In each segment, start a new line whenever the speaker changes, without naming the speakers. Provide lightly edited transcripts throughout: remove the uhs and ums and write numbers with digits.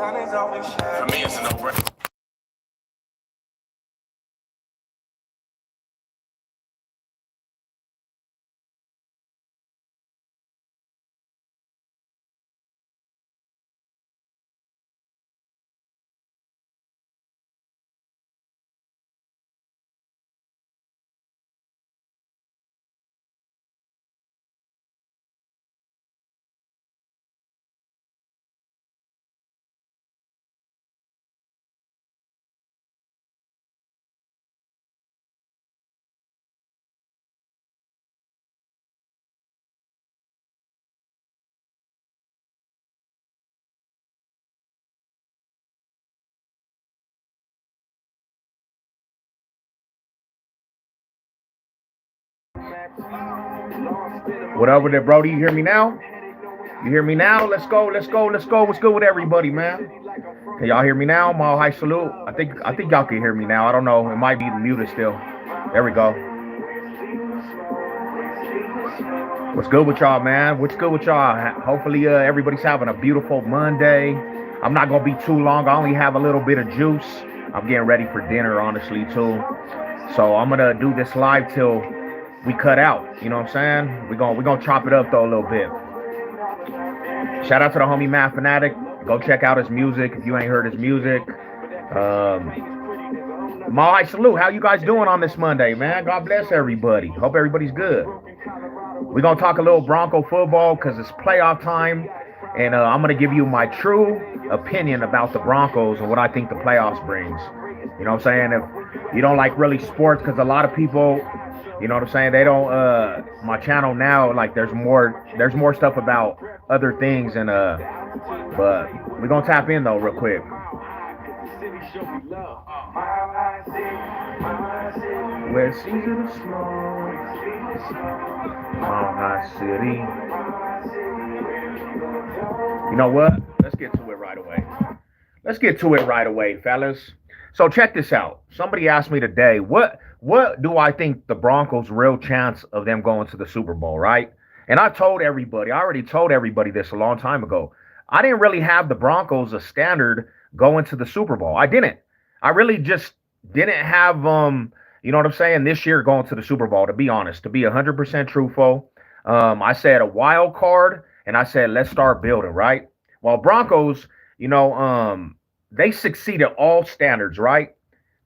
For me, it's a no-brainer.
What up with it, Brody? You hear me now? You hear me now? Let's go, let's go, let's go. What's good with everybody, man? Can y'all hear me now? Mile high salute. I think y'all can hear me now. I don't know. It might be muted still. There we go. What's good with y'all, man? What's good with y'all? Hopefully, everybody's having a beautiful Monday. I'm not gonna be too long. I only have a little bit of juice. I'm getting ready for dinner, honestly, too. So I'm gonna do this live till we cut out. You know what I'm saying? We're gonna chop it up though a little bit. Shout out to the homie Math Fanatic. Go check out his music if you ain't heard his music. My salute. How you guys doing on this Monday, man? God bless everybody. Hope everybody's good. We're gonna talk a little Bronco football because it's playoff time, and I'm gonna give you my true opinion about the Broncos and what I think the playoffs brings. You know what I'm saying? If you don't like really sports, because a lot of people, you know what I'm saying, they don't. My channel now, like there's more stuff about other things, and but we're gonna tap in though real quick. Where Caesar the Small, Mile High City. You know what? Let's get to it right away. Let's get to it right away, fellas. So check this out. Somebody asked me today, what do I think the Broncos' real chance of them going to the Super Bowl, right? And I already told everybody this a long time ago. I didn't really have the Broncos a standard going to the Super Bowl. I didn't. I really just didn't have you know what I'm saying, this year going to the Super Bowl, to be honest, to be 100% truthful. I said a wild card, and I said let's start building, right? Well, Broncos, you know, they succeeded all standards, right?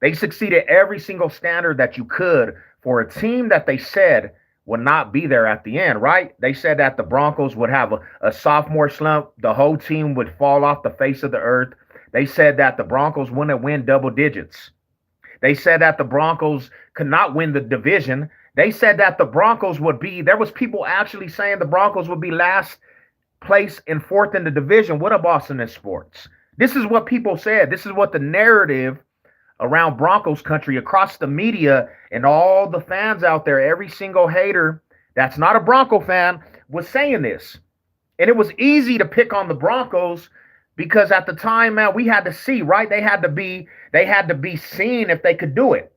They succeeded every single standard that you could for a team that they said would not be there at the end, right? They said that the Broncos would have a sophomore slump. The whole team would fall off the face of the earth. They said that the Broncos wouldn't win double digits. They said that the Broncos could not win the division. They said that the Broncos would be, there was people actually saying the Broncos would be last place and fourth in the division. What a Boston in sports. This is what people said. This is what the narrative around Broncos country, across the media, and all the fans out there, every single hater that's not a Bronco fan was saying this. And it was easy to pick on the Broncos because at the time, man, we had to see, right? They had to be seen if they could do it.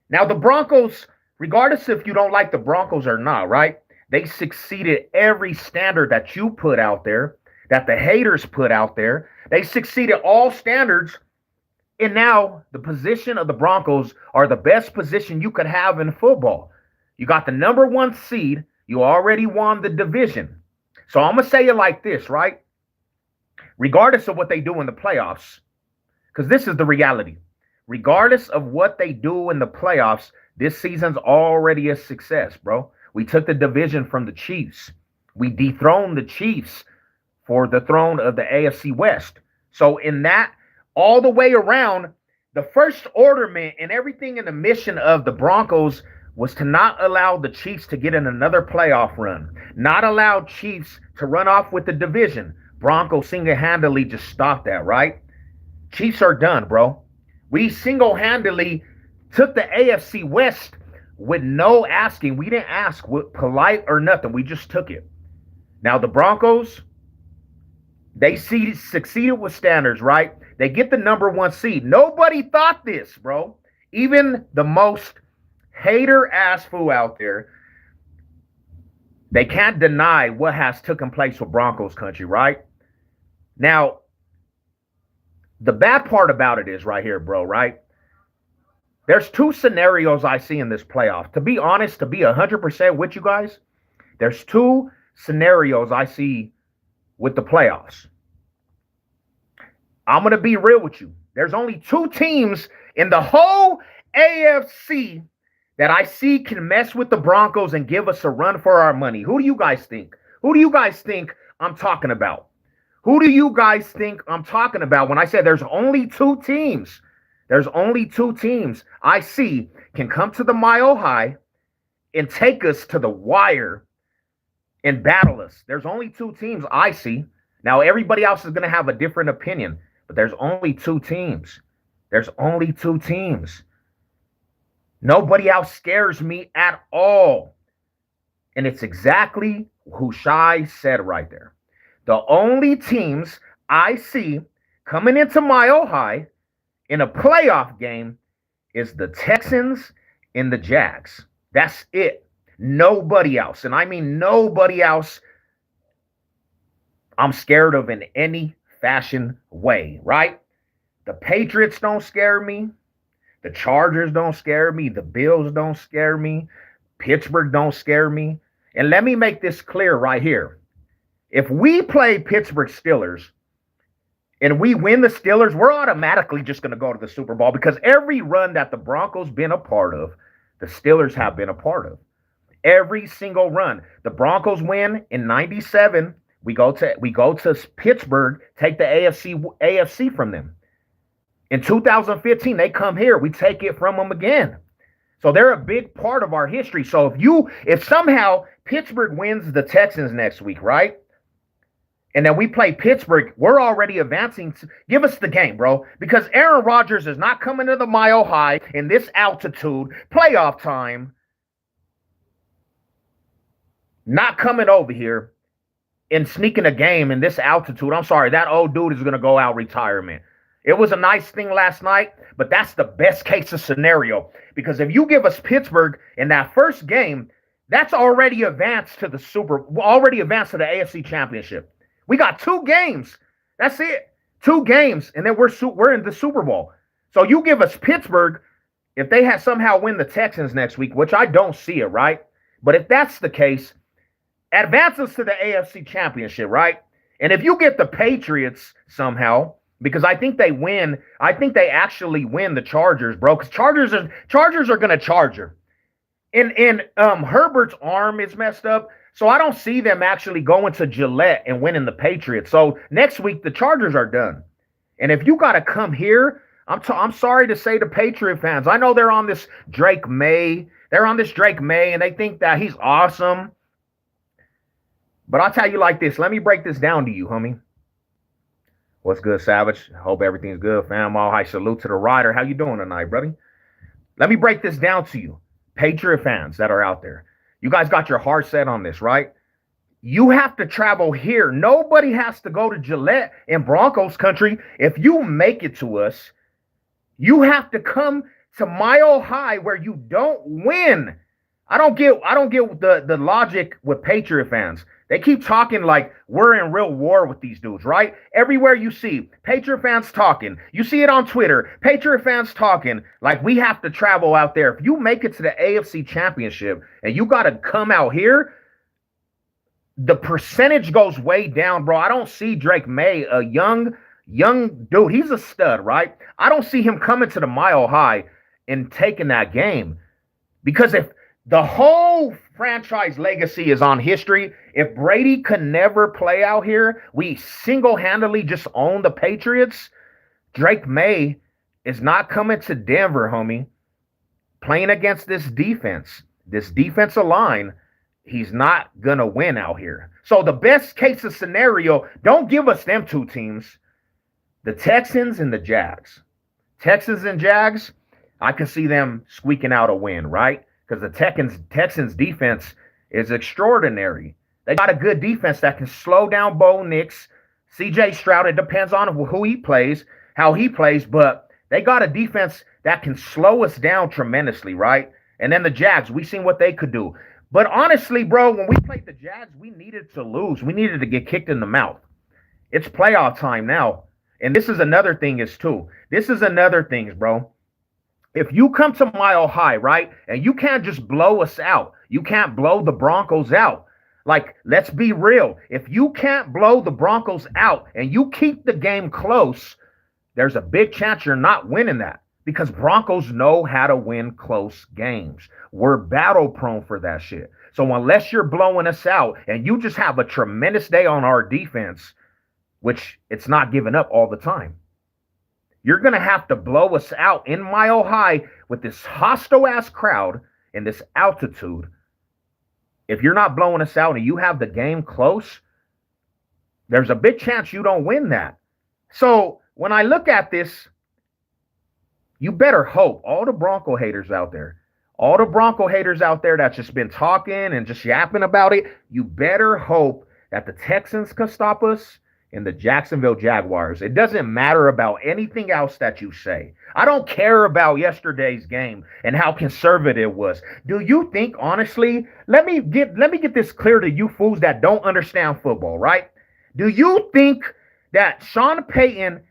Now the Broncos, regardless if you don't like the Broncos or not, right? They succeeded every standard that you put out there, that the haters put out there. They succeeded all standards. And now the position of the Broncos are the best position you could have in football. You got the number one seed. You already won the division. So I'm going to say it like this, right? Regardless of what they do in the playoffs, because this is the reality. Regardless of what they do in the playoffs, this season's already a success, bro. We took the division from the Chiefs. We dethroned the Chiefs for the throne of the AFC West. So in that, all the way around, the first ornament and everything in the mission of the Broncos was to not allow the Chiefs to get in another playoff run, not allow Chiefs to run off with the division. Broncos single-handedly just stopped that, right? Chiefs are done, bro. We single-handedly took the AFC West with no asking. We didn't ask with polite or nothing. We just took it. Now the Broncos, they succeeded with standards, right? They get the number one seed. Nobody thought this, bro. Even the most hater-ass fool out there, they can't deny what has taken place with Broncos country, right? Now, The bad part about it is right here, bro, right? There's two scenarios I see in this playoff. To be honest, to be 100% with you guys, there's two scenarios I see with the playoffs. I'm going to be real with you. There's only two teams in the whole AFC that I see can mess with the Broncos and give us a run for our money. Who do you guys think? Who do you guys think I'm talking about? Who do you guys think I'm talking about when I say there's only two teams? There's only two teams I see can come to the Mile High and take us to the wire and battle us. There's only two teams I see. Now, everybody else is going to have a different opinion, but there's only two teams. There's only two teams. Nobody else scares me at all. And it's exactly who Shai said right there. The only teams I see coming into Mile High in a playoff game is the Texans and the Jags. That's it. Nobody else. And I mean nobody else I'm scared of in any fashion way, right? The Patriots don't scare me. The Chargers don't scare me. The Bills don't scare me. Pittsburgh don't scare me. And let me make this clear right here. If we play Pittsburgh Steelers and we win the Steelers, we're automatically just going to go to the Super Bowl because every run that the Broncos been a part of, the Steelers have been a part of. Every single run. The Broncos win in 97. We go to Pittsburgh, take the AFC from them. In 2015, they come here. We take it from them again. So they're a big part of our history. So if somehow Pittsburgh wins the Texans next week, right? And then we play Pittsburgh, we're already advancing. Give us the game, bro. Because Aaron Rodgers is not coming to the Mile High in this altitude, playoff time. Not coming over here and sneaking a game in this altitude. I'm sorry, that old dude is going to go out retirement. It was a nice thing last night, but that's the best case of scenario. Because if you give us Pittsburgh in that first game, that's already advanced to the AFC Championship. We got two games. That's it. Two games, and then we're in the Super Bowl. So you give us Pittsburgh, if they somehow win the Texans next week, which I don't see it, right? But if that's the case, advance us to the AFC Championship, right? And if you get the Patriots somehow, because I think they win, I think they actually win the Chargers, bro. Because Chargers are gonna charger. And Herbert's arm is messed up. So I don't see them actually going to Gillette and winning the Patriots. So next week, the Chargers are done. And if you got to come here, I'm sorry to say to Patriot fans, I know they're on this Drake May. They're on this Drake May, and they think that he's awesome. But I'll tell you like this. Let me break this down to you, homie. What's good, Savage? Hope everything's good, fam. All high salute to the rider. How you doing tonight, buddy? Let me break this down to you, Patriot fans that are out there. You guys got your heart set on this, right? You have to travel here. Nobody has to go to Gillette in Broncos country. If you make it to us, you have to come to Mile High where you don't win. I don't get the logic with Patriot fans. They keep talking like we're in real war with these dudes, right? Everywhere you see Patriot fans talking. You see it on Twitter. Patriot fans talking like we have to travel out there. If you make it to the AFC Championship and you got to come out here, the percentage goes way down, bro. I don't see Drake May, a young dude. He's a stud, right? I don't see him coming to the Mile High and taking that game. Because if the whole franchise legacy is on history, if Brady could never play out here, we single-handedly just own the Patriots. Drake May is not coming to Denver, homie, playing against this defensive line. He's not going to win out here. So the best case of scenario, don't give us them two teams, the Texans and the Jags. Texans and Jags, I can see them squeaking out a win, right? Because the Texans defense is extraordinary. They got a good defense that can slow down Bo Nix, CJ Stroud. It depends on who he plays, how he plays, but they got a defense that can slow us down tremendously, right? And then the Jags, we seen what they could do. But honestly, bro, when we played the Jags, we needed to lose. We needed to get kicked in the mouth. It's playoff time now. And this is another thing is too. This is another thing, bro. If you come to Mile High, right, and you can't just blow us out, you can't blow the Broncos out. Like, let's be real. If you can't blow the Broncos out and you keep the game close, there's a big chance you're not winning that because Broncos know how to win close games. We're battle prone for that shit. So unless you're blowing us out and you just have a tremendous day on our defense, which it's not giving up all the time, you're going to have to blow us out in Mile High with this hostile ass crowd and this altitude. If you're not blowing us out and you have the game close, there's a big chance you don't win that. So when I look at this, you better hope all the Bronco haters out there, that's just been talking and just yapping about it, you better hope that the Texans can stop us and the Jacksonville Jaguars. It doesn't matter about anything else that you say. I don't care about yesterday's game and how conservative it was. Do you think, honestly, let me get this clear to you fools that don't understand football, right? Do you think that Sean Payton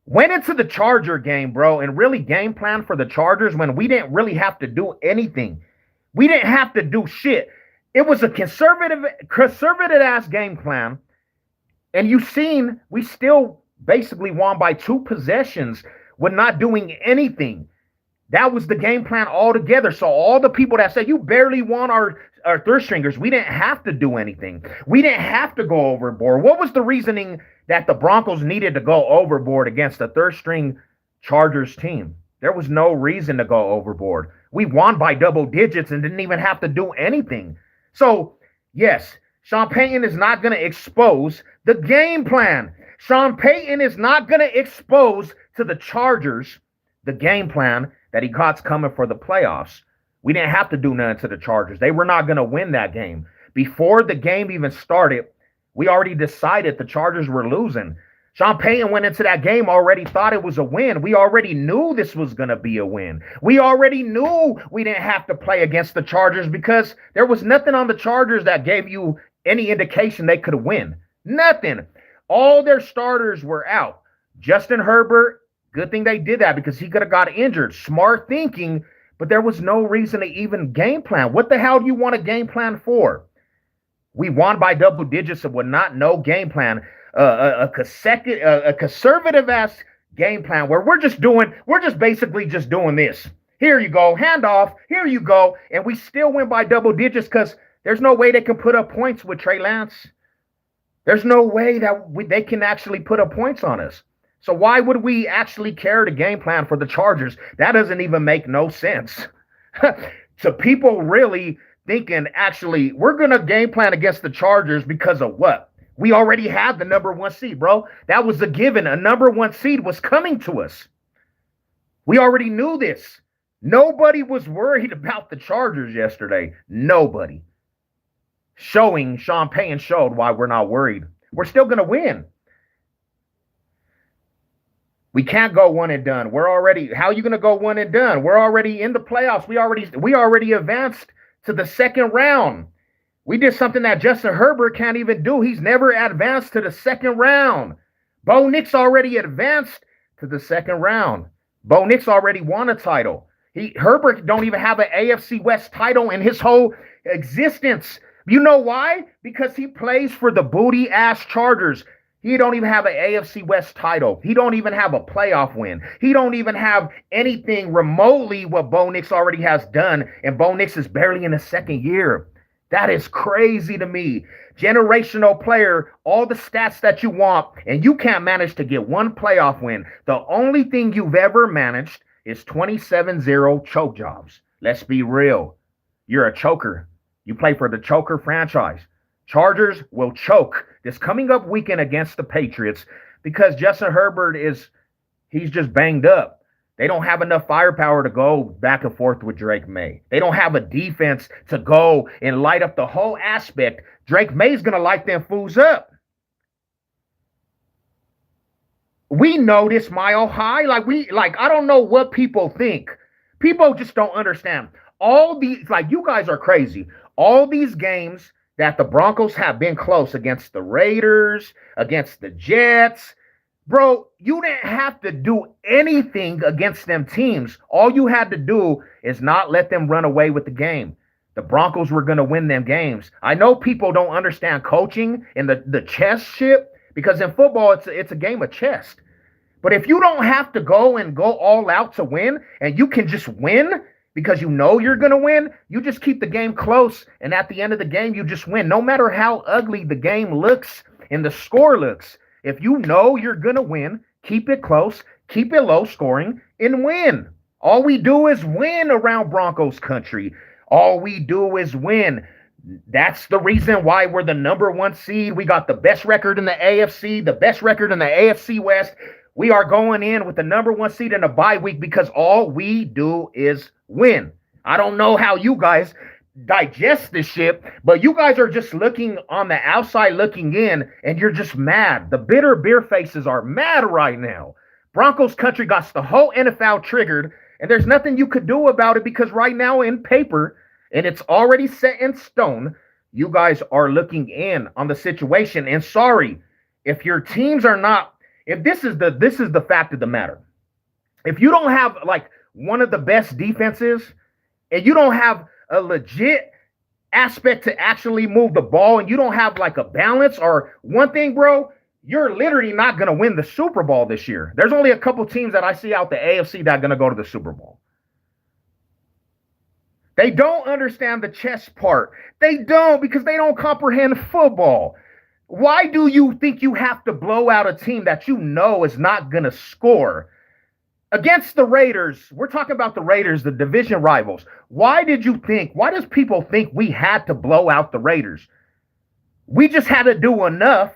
went into the Charger game, bro, and really game planned for the Chargers when we didn't really have to do anything? We didn't have to do shit. It was a conservative ass game plan. And you've seen we still basically won by 2 possessions with not doing anything. That was the game plan altogether. So all the people that said you barely won our third stringers, we didn't have to do anything. We didn't have to go overboard. What was the reasoning that the Broncos needed to go overboard against the third string Chargers team? There was no reason to go overboard. We won by double digits and didn't even have to do anything. So, yes, Sean Payton is not going to expose the game plan. Sean Payton is not going to expose to the Chargers the game plan that he got's coming for the playoffs. We didn't have to do nothing to the Chargers. They were not going to win that game. Before the game even started, we already decided the Chargers were losing. Sean Payton went into that game already thought it was a win. We already knew this was going to be a win. We already knew we didn't have to play against the Chargers because there was nothing on the Chargers that gave you any indication they could win. Nothing. All their starters were out. Justin Herbert, good thing they did that because he could have got injured. Smart thinking, but there was no reason to even game plan. What the hell do you want a game plan for? We won by double digits and with not no game plan. A conservative ass game plan where we're just basically just doing this. Here you go, handoff, here you go, and we still win by double digits because there's no way they can put up points with Trey Lance. There's no way that they can actually put up points on us. So why would we actually care to game plan for the Chargers? That doesn't even make no sense. So people really thinking, actually, we're going to game plan against the Chargers because of what? We already had the number 1 seed, bro. That was a given. A number 1 seed was coming to us. We already knew this. Nobody was worried about the Chargers yesterday. Nobody. Sean Payton showed why we're not worried. We're still going to win. We can't go one and done. How are you going to go one and done? We're already in the playoffs. We already advanced to the second round. We did something that Justin Herbert can't even do. He's never advanced to the second round. Bo Nix already advanced to the second round. Bo Nix already won a title. Herbert don't even have an AFC West title in his whole existence. You know why? Because he plays for the booty-ass Chargers. He don't even have an AFC West title. He don't even have a playoff win. He don't even have anything remotely what Bo Nix already has done, and Bo Nix is barely in his second year. That is crazy to me. Generational player, all the stats that you want, and you can't manage to get one playoff win. The only thing you've ever managed is 27-0 choke jobs. Let's be real. You're a choker. You play for the choker franchise. Chargers will choke this coming up weekend against the Patriots because Justin Herbert he's just banged up. They don't have enough firepower to go back and forth with Drake May. They don't have a defense to go and light up the whole aspect. Drake May's going to light them fools up. We know this Mile High. I don't know what people think. People just don't understand. All these, you guys are crazy. All these games that the Broncos have been close against the Raiders, against the Jets, Bro, you didn't have to do anything against them teams. All you had to do is not let them run away with the game. The Broncos were going to win them games. I know people don't understand coaching and the chess ship because in football it's a game of chess. But if you don't have to go all out to win and you can just win because you know you're going to win, you just keep the game close and at the end of the game you just win. No matter how ugly the game looks and the score looks. If you know you're going to win, keep it close, keep it low scoring and win. All we do is win around Broncos country. All we do is win. That's the reason why we're the number 1 seed. We got the best record in the AFC, the best record in the AFC West. We are going in with the number 1 seed in a bye week because all we do is win. I don't know how you guys digest this shit, but you guys are just looking on the outside looking in and you're just mad. The bitter beer faces are mad right now. Broncos country got the whole NFL triggered and there's nothing you could do about it because right now in paper, and it's already set in stone, you guys are looking in on the situation. And sorry, if your teams are not, if this is the fact of the matter. If you don't have like one of the best defenses and you don't have a legit aspect to actually move the ball and you don't have like a balance or one thing, bro, you're literally not going to win the Super Bowl this year. There's only a couple teams that I see out the AFC that are going to go to the Super Bowl. They don't understand the chess part. They don't because they don't comprehend football. Why do you think you have to blow out a team that you know is not going to score? Against the Raiders, we're talking about the Raiders, the division rivals. Why does people think we had to blow out the Raiders? We just had to do enough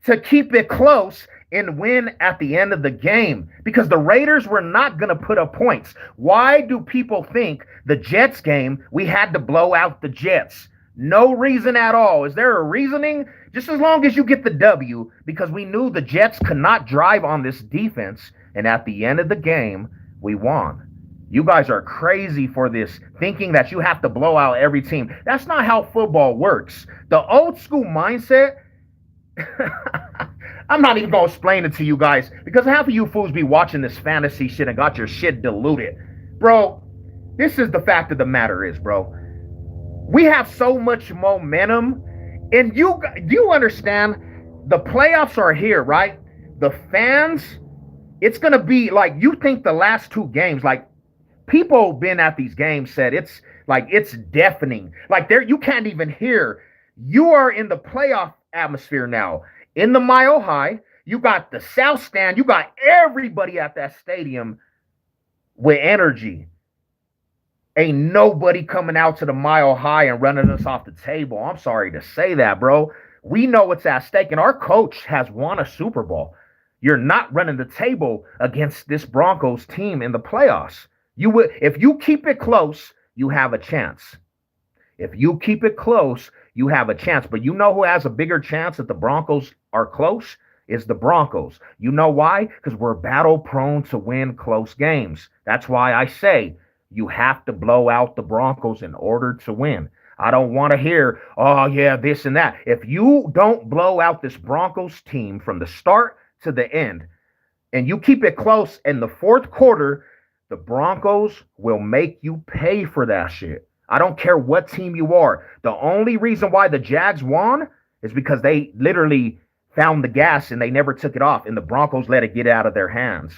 to keep it close and win at the end of the game because the Raiders were not going to put up points. Why do people think the Jets game, we had to blow out the Jets? No reason at all. Is there a reasoning? Just as long as you get the W, because we knew the Jets could not drive on this defense, and at the end of the game, we won. You guys are crazy for this, thinking that you have to blow out every team. That's not how football works. The old school mindset, I'm not even going to explain it to you guys, because half of you fools be watching this fantasy shit and got your shit diluted. Bro, this is the fact of the matter is, bro. We have so much momentum, and do you understand? The playoffs are here, right? The fans, it's going to be like, you think the last 2 games, like, people been at these games said it's like, it's deafening. Like, there, you can't even hear. You are in the playoff atmosphere now. In the Mile High, you got the South Stand, you got everybody at that stadium with energy. Ain't nobody coming out to the Mile High and running us off the table. I'm sorry to say that, bro. We know what's at stake, and our coach has won a Super Bowl. You're not running the table against this Broncos team in the playoffs. You would, if you keep it close, you have a chance. If you keep it close, you have a chance. But you know who has a bigger chance that the Broncos are close? Is the Broncos. You know why? Because we're battle prone to win close games. That's why I say you have to blow out the Broncos in order to win. I don't want to hear, oh, yeah, this and that. If you don't blow out this Broncos team from the start to the end, and you keep it close in the fourth quarter, the Broncos will make you pay for that shit. I don't care what team you are. The only reason why the Jags won is because they literally found the gas and they never took it off, and the Broncos let it get out of their hands.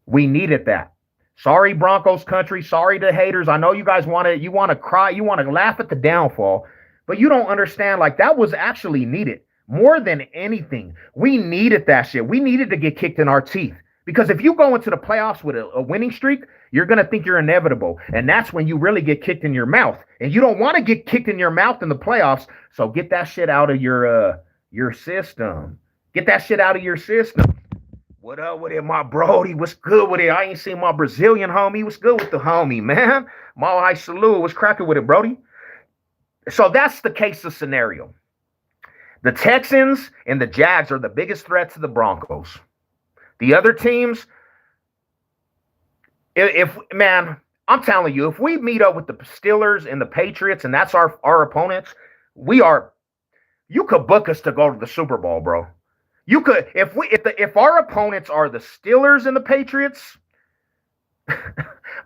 We needed that. Sorry, Broncos country. Sorry to haters. I know you guys want to cry, you want to laugh at the downfall, but you don't understand, like, that was actually needed. More than anything, we needed that shit. We needed to get kicked in our teeth. Because if you go into the playoffs with a winning streak, you're going to think you're inevitable. And that's when you really get kicked in your mouth. And you don't want to get kicked in your mouth in the playoffs. So get that shit out of your system. Get that shit out of your system. What up with it, my Brody? What's good with it? I ain't seen my Brazilian homie. What's good with the homie, man? Malai salute. What's cracking with it, Brody? So that's the case of scenario. The Texans and the Jags are the biggest threat to the Broncos. The other teams, if man, I'm telling you, if we meet up with the Steelers and the Patriots and that's our opponents, you could book us to go to the Super Bowl, bro. You could if our opponents are the Steelers and the Patriots,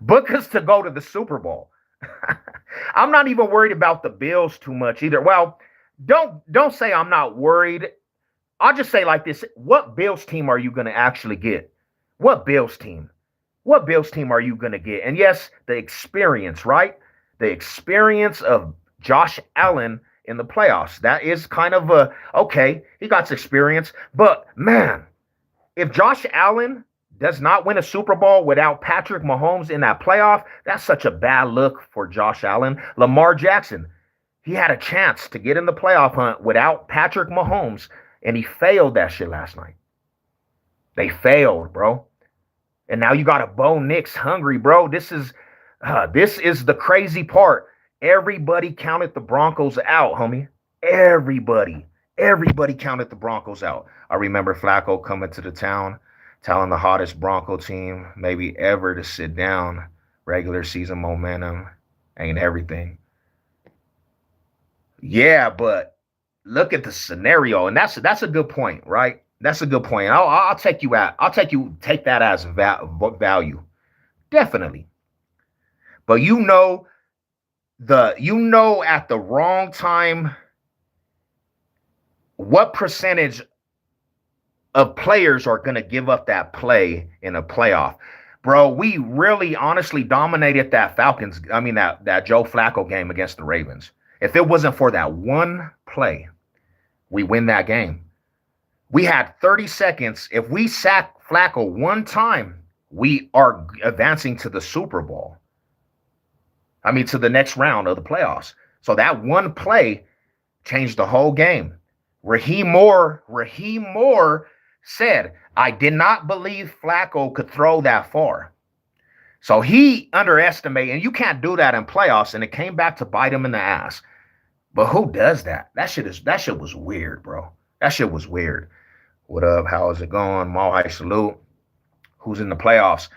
book us to go to the Super Bowl. I'm not even worried about the Bills too much either. Well, don't say I'm not worried. I'll just say like this: what Bills team are you going to actually get? What Bills team? What Bills team are you going to get? And yes, the experience, right? The experience of Josh Allen in the playoffs. That is kind of a okay. He got experience, but man, if Josh Allen does not win a Super Bowl without Patrick Mahomes in that playoff, that's such a bad look for Josh Allen. Lamar Jackson, he had a chance to get in the playoff hunt without Patrick Mahomes, and he failed that shit last night. They failed, bro. And now you got a Bo Nix hungry, bro. This is the crazy part. Everybody counted the Broncos out, homie. Everybody counted the Broncos out. I remember Flacco coming to the town, telling the hottest Bronco team maybe ever to sit down. Regular season momentum ain't everything. Yeah, but look at the scenario, and that's a good point, right? That's a good point. I'll take you out. Take that as value, definitely. But at the wrong time, what percentage of players are going to give up that play in a playoff? Bro, we really honestly dominated that that Joe Flacco game against the Ravens. If it wasn't for that one play, we win that game. We had 30 seconds. If we sack Flacco one time, we are advancing to the Super Bowl. To the next round of the playoffs. So that one play changed the whole game. Raheem Moore said, I did not believe Flacco could throw that far. So he underestimated, and you can't do that in playoffs, and it came back to bite him in the ass. But who does that? That shit was weird, bro. That shit was weird. What up? How is it going? Mohai salute. Who's in the playoffs?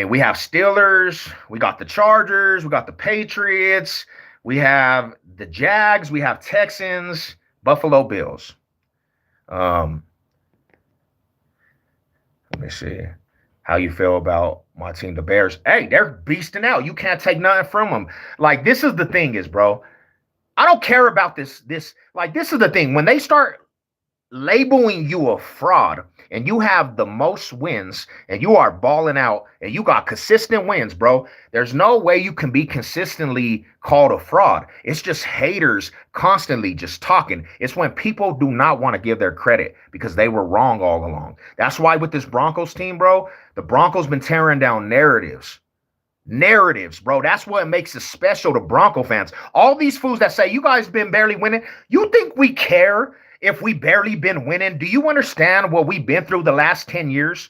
We have Steelers, we got the Chargers, we got the Patriots, we have the Jags, we have Texans, Buffalo Bills. Let me see how you feel about my team, the Bears. Hey, they're beasting out. You can't take nothing from them. Like, this is the thing is, bro, I don't care about this. This is the thing. When they start labeling you a fraud and you have the most wins and you are balling out and you got consistent wins, bro, there's no way you can be consistently called a fraud. It's just haters constantly just talking. It's when people do not want to give their credit because they were wrong all along. That's why with this Broncos team, bro, the Broncos been tearing down narratives, bro. That's what makes it special to Bronco fans. All these fools that say you guys been barely winning, you think we care if we barely been winning? Do you understand what we've been through the last 10 years?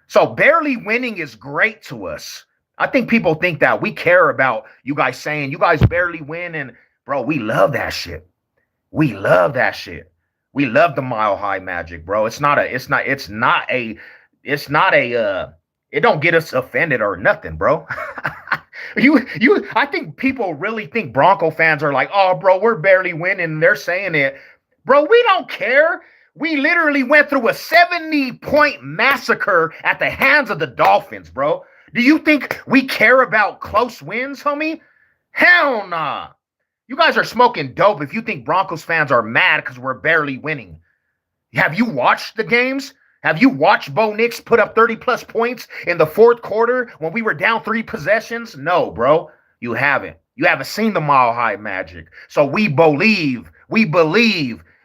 So barely winning is great to us. I think people think that we care about you guys saying you guys barely win, and bro, we love that shit. We love that shit. We love the mile high magic, bro. It don't get us offended or nothing, bro. I think people really think Bronco fans are like, oh, bro, we're barely winning. And they're saying it. Bro, we don't care. We literally went through a 70-point massacre at the hands of the Dolphins, bro. Do you think we care about close wins, homie? Hell nah. You guys are smoking dope if you think Broncos fans are mad because we're barely winning. Have you watched the games? Have you watched Bo Nix put up 30-plus points in the fourth quarter when we were down 3 possessions? No, bro. You haven't. You haven't seen the mile high magic. So we believe.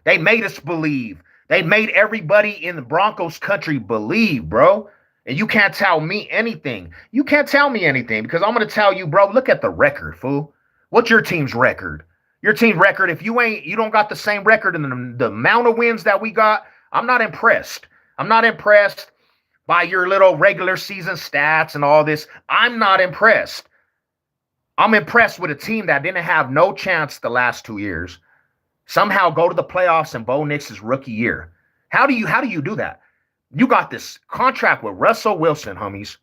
They made us believe. They made everybody in the Broncos country believe, bro. And you can't tell me anything. You can't tell me anything because I'm going to tell you, bro, look at the record, fool. What's your team's record? Your team record, if you don't got the same record and the amount of wins that we got, I'm not impressed. I'm not impressed by your little regular season stats and all this. I'm not impressed. I'm impressed with a team that didn't have no chance the last 2 years. Somehow go to the playoffs in Bo Nix's rookie year. How do you do that? You got this contract with Russell Wilson, homies.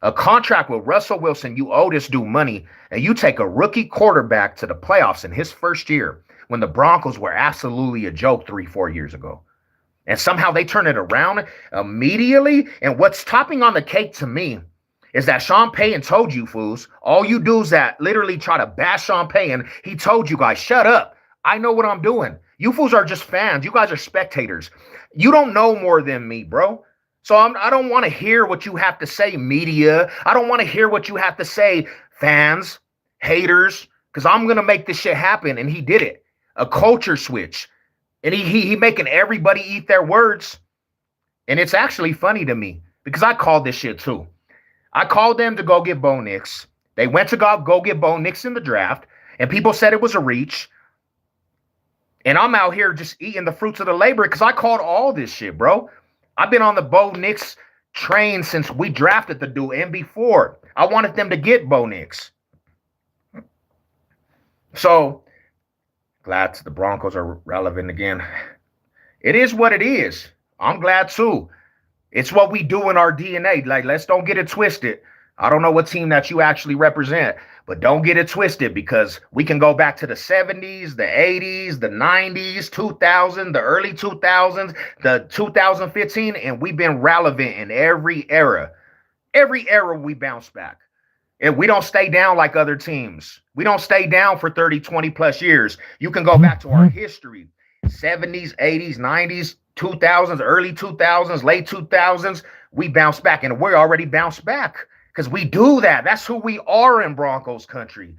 A contract with Russell Wilson. You owe this dude money, and you take a rookie quarterback to the playoffs in his first year when the Broncos were absolutely a joke 3-4 years ago. And somehow they turn it around immediately. And what's topping on the cake to me is that Sean Payton told you fools, all you dudes that literally try to bash Sean Payton, he told you guys, shut up. I know what I'm doing. You fools are just fans. You guys are spectators. You don't know more than me, bro. So I don't want to hear what you have to say, media. I don't want to hear what you have to say, fans, haters, because I'm going to make this shit happen. And he did it. A culture switch. And he making everybody eat their words. And it's actually funny to me because I called this shit too. I called them to go get Bo Nix. They went to go get Bo Nix in the draft. And people said it was a reach. And I'm out here just eating the fruits of the labor because I called all this shit, bro. I've been on the Bo Nix train since we drafted the dude and before. I wanted them to get Bo Nix. So, glad the Broncos are relevant again. It is what it is. I'm glad too. It's what we do in our DNA. Like, let's don't get it twisted. I don't know what team that you actually represent, but don't get it twisted because we can go back to the 70s, the 80s, the 90s, 2000, the early 2000s, the 2015, and we've been relevant in every era. Every era we bounce back. And we don't stay down like other teams. We don't stay down for 30, 20 plus years. You can go back to our history. 70s, 80s, 90s, 2000s, early 2000s, late 2000s. We bounce back and we're already bounced back because we do that. That's who we are in Broncos country.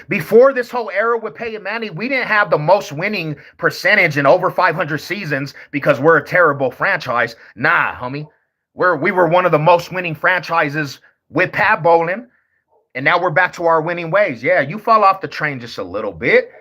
Before this whole era with Peyton Manning, we didn't have the most winning percentage in over 500 seasons because we're a terrible franchise. Nah, homie. We were one of the most winning franchises with Pat Bowlen, and now we're back to our winning ways. Yeah, you fall off the train just a little bit,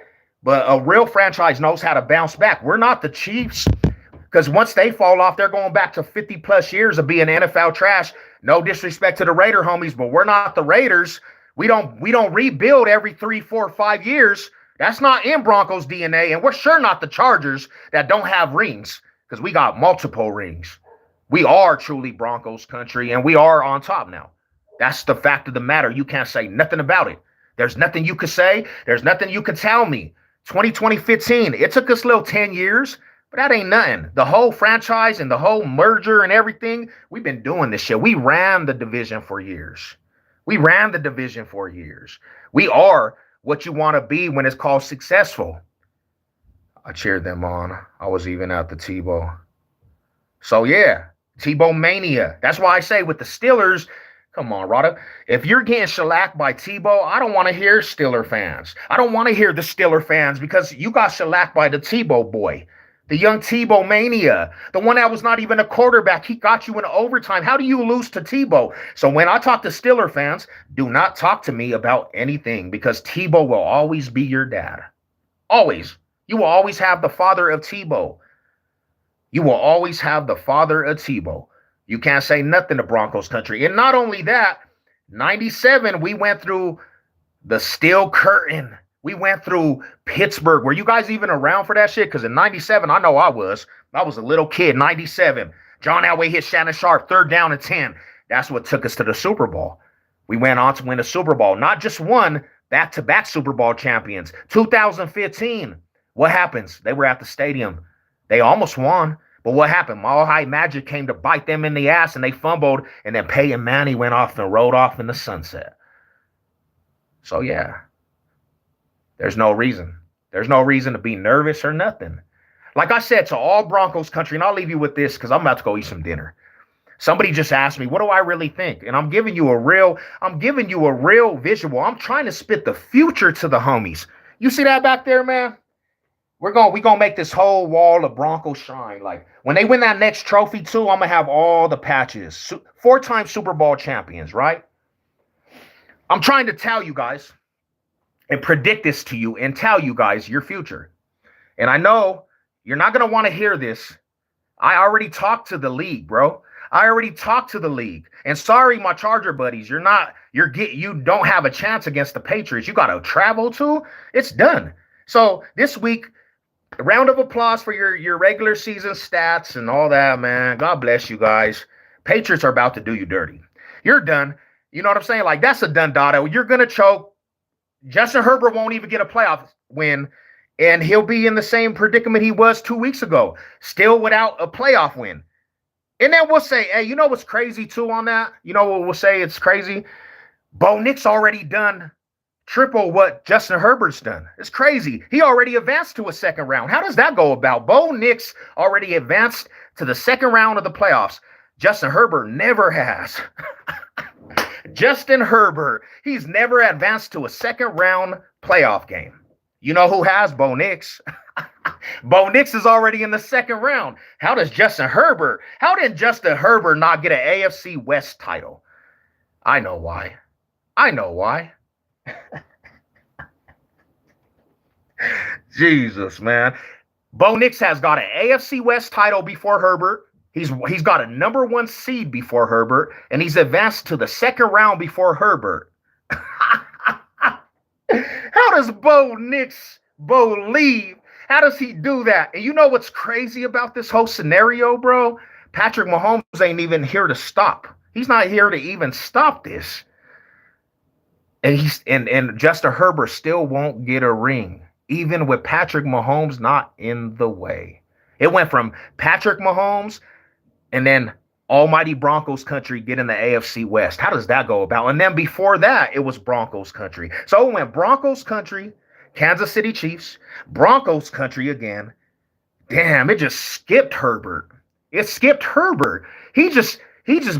but a real franchise knows how to bounce back. We're not the Chiefs, because once they fall off, they're going back to 50 plus years of being NFL trash. No disrespect to the Raider homies, but we're not the Raiders. We don't rebuild every 3, 4, 5 years. That's not in Broncos DNA, and we're sure not the Chargers that don't have rings, because we got multiple rings. We are truly Broncos country, and we are on top now. That's the fact of the matter. You can't say nothing about it. There's nothing you could say. There's nothing you could tell me. 2015, it took us a little 10 years, but that ain't nothing. The whole franchise and the whole merger and everything, we've been doing this shit. We ran the division for years. We are what you want to be when it's called successful. I cheered them on. I was even at the Tebow. So, yeah, Tebow mania. That's why I say with the Steelers, come on, Rada. If you're getting shellacked by Tebow, I don't want to hear Steeler fans. I don't want to hear the Steeler fans because you got shellacked by the Tebow boy, the young Tebow mania, the one that was not even a quarterback. He got you in overtime. How do you lose to Tebow? So when I talk to Steeler fans, do not talk to me about anything because Tebow will always be your dad. Always. You will always have the father of Tebow. You will always have the father of Tebow. You can't say nothing to Broncos country. And not only that, 97, we went through the steel curtain. We went through Pittsburgh. Were you guys even around for that shit? Because in 97, I know I was. I was a little kid, 97. John Elway hit Shannon Sharp, 3rd down and 10. That's what took us to the Super Bowl. We went on to win a Super Bowl. Not just one, back-to-back Super Bowl champions. 2015, what happens? They were at the stadium. They almost won. But what happened? Mile High Magic came to bite them in the ass, and they fumbled, and then Peyton Manning went off and rode off in the sunset. So, yeah, there's no reason. There's no reason to be nervous or nothing. Like I said, to all Broncos country, and I'll leave you with this because I'm about to go eat some dinner. Somebody just asked me, what do I really think? And I'm giving you a real visual. I'm trying to spit the future to the homies. You see that back there, man? We're gonna make this whole wall of Broncos shine. Like when they win that next trophy too, I'm gonna have all the patches. 4-time Super Bowl champions, right? I'm trying to tell you guys and predict this to you and tell you guys your future. And I know you're not gonna want to hear this. I already talked to the league, bro. I already talked to the league. And sorry, my Charger buddies, you don't have a chance against the Patriots. You gotta travel to. It's done. So this week. A round of applause for your regular season stats and all that, man. God bless you guys. Patriots are about to do you dirty. You're done. You know what I'm saying? Like, that's a done data. You're going to choke. Justin Herbert won't even get a playoff win. And he'll be in the same predicament he was 2 weeks ago, still without a playoff win. And then we'll say, hey, you know what's crazy too on that? You know what we'll say it's crazy? Bo Nix already done triple what Justin Herbert's done. It's crazy. He already advanced to a second round. How does that go about? Bo Nix already advanced to the second round of the playoffs. Justin Herbert never has. Justin Herbert, he's never advanced to a second round playoff game. You know who has? Bo Nix. Bo Nix is already in the second round. How did Justin Herbert not get an AFC West title? I know why. Jesus, man. Bo Nix has got an AFC West title before Herbert. He's got a number 1 seed before Herbert, and he's advanced to the second round before Herbert. How does Bo Nix believe? How does he do that? And you know what's crazy about this whole scenario, bro? Patrick Mahomes ain't even here to stop. He's not here to even stop this. And Justin Herbert still won't get a ring, even with Patrick Mahomes not in the way. It went from Patrick Mahomes and then almighty Broncos country getting the AFC West. How does that go about? And then before that, it was Broncos country. So it went Broncos country, Kansas City Chiefs, Broncos country again. Damn, it just skipped Herbert. It skipped Herbert. He just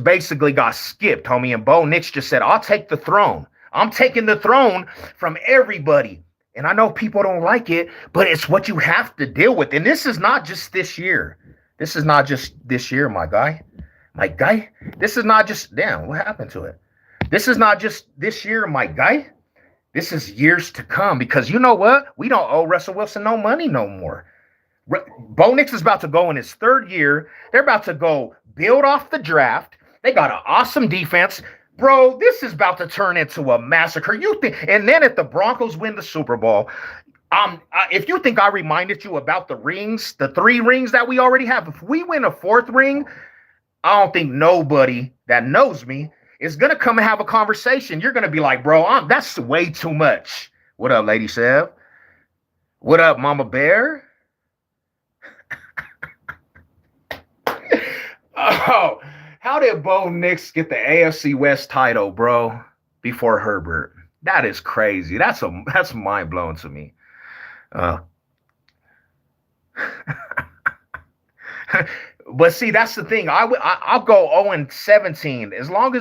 basically got skipped, homie. And Bo Nix just said, I'll take the throne. I'm taking the throne from everybody. And I know people don't like it, but it's what you have to deal with. And this is not just this year. This is not just this year, my guy. My guy. This is not just, damn, what happened to it? This is not just this year, my guy. This is years to come, because you know what? We don't owe Russell Wilson no money no more. Bo Nix is about to go in his third year. They're about to go build off the draft. They got an awesome defense. Bro, this is about to turn into a massacre. You think, and then if the Broncos win the Super Bowl, if you think I reminded you about the rings, the 3 rings that we already have, if we win a 4th ring, I don't think nobody that knows me is gonna come and have a conversation. You're gonna be like, bro, that's way too much. What up, Lady Sev? What up, Mama Bear? Oh. How did Bo Nix get the AFC West title, bro, before Herbert? That is crazy. That's mind-blowing to me. But see, that's the thing. I'll go 0-17 as long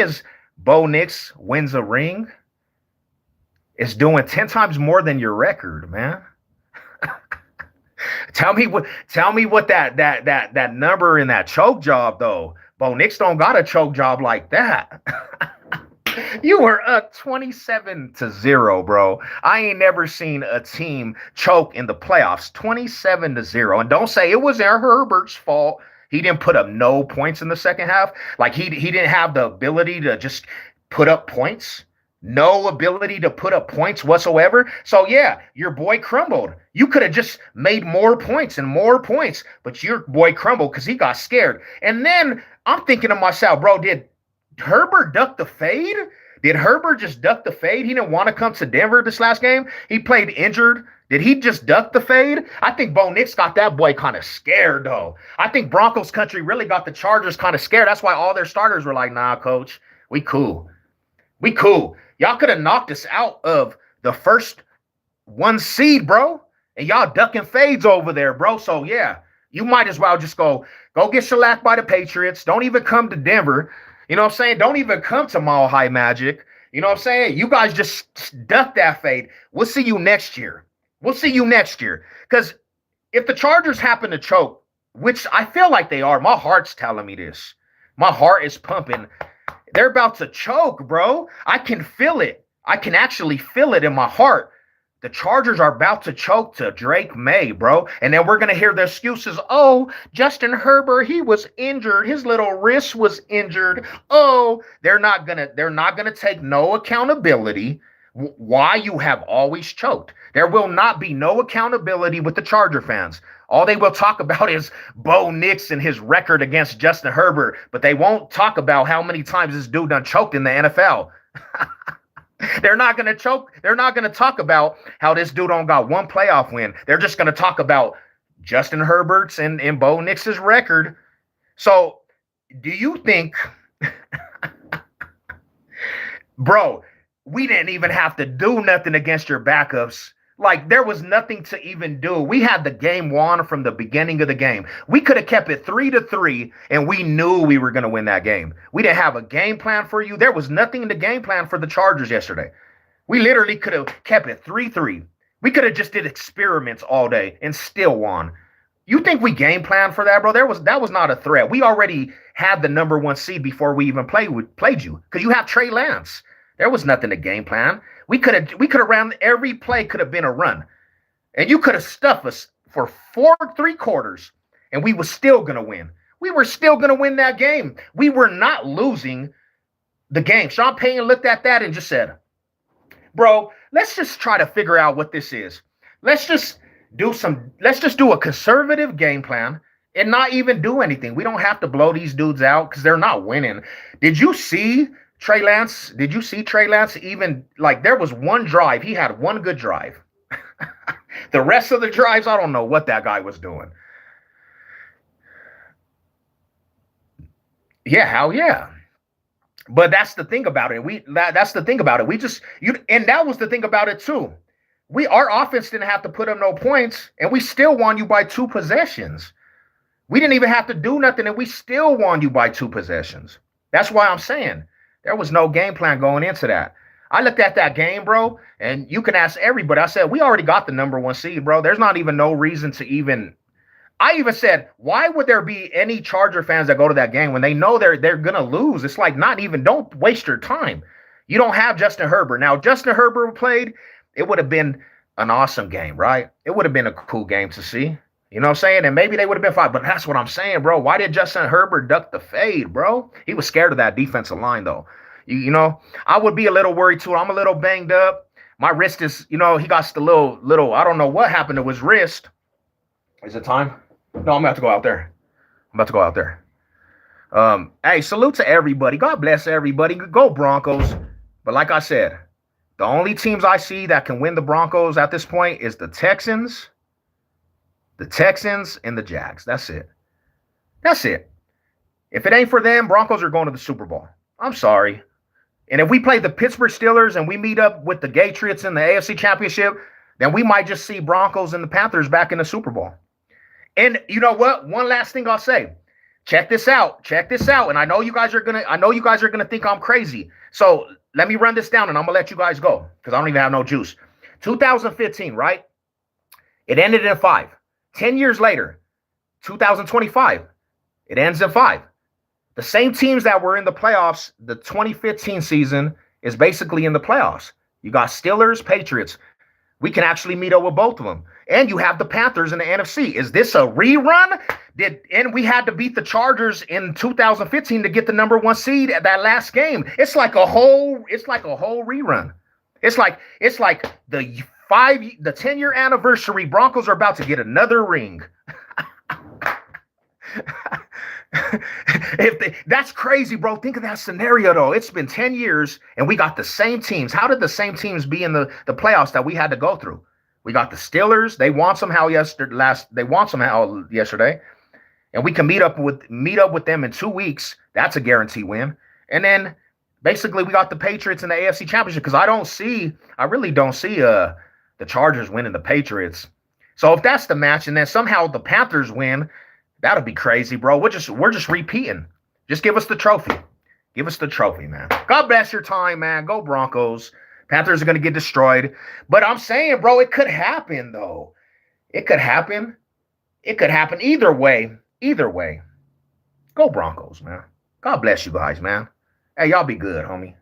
as Bo Nix wins a ring. It's doing 10 times more than your record, man. Tell me what that number in that choke job though. Bo Nix don't got a choke job like that. You were up 27-0, bro. I ain't never seen a team choke in the playoffs 27-0. And don't say it was Herbert's fault. He didn't put up no points in the second half. Like he didn't have the ability to just put up points. No ability to put up points whatsoever. So, yeah, your boy crumbled. You could have just made more points, but your boy crumbled because he got scared. And then I'm thinking to myself, bro, did Herbert duck the fade? Did Herbert just duck the fade? He didn't want to come to Denver this last game. He played injured. Did he just duck the fade? I think Bo Nix got that boy kind of scared, though. I think Broncos country really got the Chargers kind of scared. That's why all their starters were like, nah, coach, we cool. Y'all could have knocked us out of the first 1 seed, bro. And y'all ducking fades over there, bro. So, yeah, you might as well just go get shellacked by the Patriots. Don't even come to Denver. You know what I'm saying? Don't even come to Mile High Magic. You know what I'm saying? You guys just duck that fade. We'll see you next year. Because if the Chargers happen to choke, which I feel like they are, my heart's telling me this. My heart is pumping. They're about to choke, bro. I can feel it. I can actually feel it in my heart. The Chargers are about to choke to Drake May, bro. And then we're going to hear the excuses. Oh, Justin Herbert, he was injured. His little wrist was injured. Oh, they're not going to take no accountability why you have always choked. There will not be no accountability with the Charger fans. All they will talk about is Bo Nix and his record against Justin Herbert, but they won't talk about how many times this dude done choked in the NFL. They're not going to choke. They're not going to talk about how this dude don't got one playoff win. They're just going to talk about Justin Herbert's and Bo Nix's record. So, do you think, bro, we didn't even have to do nothing against your backups? Like, there was nothing to even do. We had the game won from the beginning of the game. We could have kept it 3-3, and we knew we were going to win that game. We didn't have a game plan for you. There was nothing in the game plan for the Chargers yesterday. We literally could have kept it 3-3. We could have just did experiments all day and still won. You think we game planned for that, bro? That was not a threat. We already had the number 1 seed before we even played you, because you have Trey Lance. There was nothing to game plan. We could have ran every play, could have been a run. And you could have stuffed us for 3 quarters, and we were still going to win. We were still going to win that game. We were not losing the game. Sean Payton looked at that and just said, bro, let's just try to figure out what this is. Let's just do a conservative game plan and not even do anything. We don't have to blow these dudes out because they're not winning. Did you see Trey Lance? Did you see Trey Lance even, like, there was one drive. He had one good drive. The rest of the drives, I don't know what that guy was doing. Yeah, hell yeah. But that's the thing about it. That's the thing about it. And that was the thing about it too. Our offense didn't have to put up no points, and we still won you by 2 possessions. We didn't even have to do nothing, and we still won you by 2 possessions. That's why I'm saying there was no game plan going into that. I looked at that game, bro, and you can ask everybody. I said, we already got the number 1 seed, bro. There's not even no reason to even. I even said, why would there be any Charger fans that go to that game when they know they're going to lose? It's like, don't waste your time. You don't have Justin Herbert. Now, Justin Herbert played, it would have been an awesome game, right? It would have been a cool game to see. You know what I'm saying? And maybe they would have been fine. But that's what I'm saying, bro. Why did Justin Herbert duck the fade, bro? He was scared of that defensive line, though. You know, I would be a little worried, too. I'm a little banged up. My wrist is, he got the little, I don't know what happened to his wrist. Is it time? No, I'm about to go out there. Hey, salute to everybody. God bless everybody. Go Broncos. But like I said, the only teams I see that can win the Broncos at this point is the Texans, and the Jags. That's it. If it ain't for them, Broncos are going to the Super Bowl. I'm sorry. And if we play the Pittsburgh Steelers and we meet up with the Patriots in the AFC Championship, then we might just see Broncos and the Panthers back in the Super Bowl. And you know what? One last thing I'll say. Check this out. And I know you guys are gonna think I'm crazy. So let me run this down and I'm gonna let you guys go because I don't even have no juice. 2015, right? It ended in 5. 10 years later, 2025, it ends in 5. The same teams that were in the playoffs, the 2015 season is basically in the playoffs. You got Steelers, Patriots. We can actually meet up with both of them. And you have the Panthers in the NFC. Is this a rerun? And we had to beat the Chargers in 2015 to get the number 1 seed at that last game. It's like a whole rerun. It's like the 10-year anniversary. Broncos are about to get another ring. That's crazy, bro. Think of that scenario, though. It's been 10 years, and we got the same teams. How did the same teams be in the playoffs that we had to go through? We got the Steelers. They won somehow yesterday, and we can meet up with them in 2 weeks. That's a guaranteed win. And then basically we got the Patriots in the AFC Championship because I really don't see the Chargers winning the Patriots. So if that's the match, and then somehow the Panthers win. That'll be crazy, bro. We're just repeating. Just give us the trophy. Give us the trophy, man. God bless your time, man. Go Broncos. Panthers are going to get destroyed. But I'm saying, bro, it could happen, though. It could happen. Either way. Go Broncos, man. God bless you guys, man. Hey, y'all be good, homie.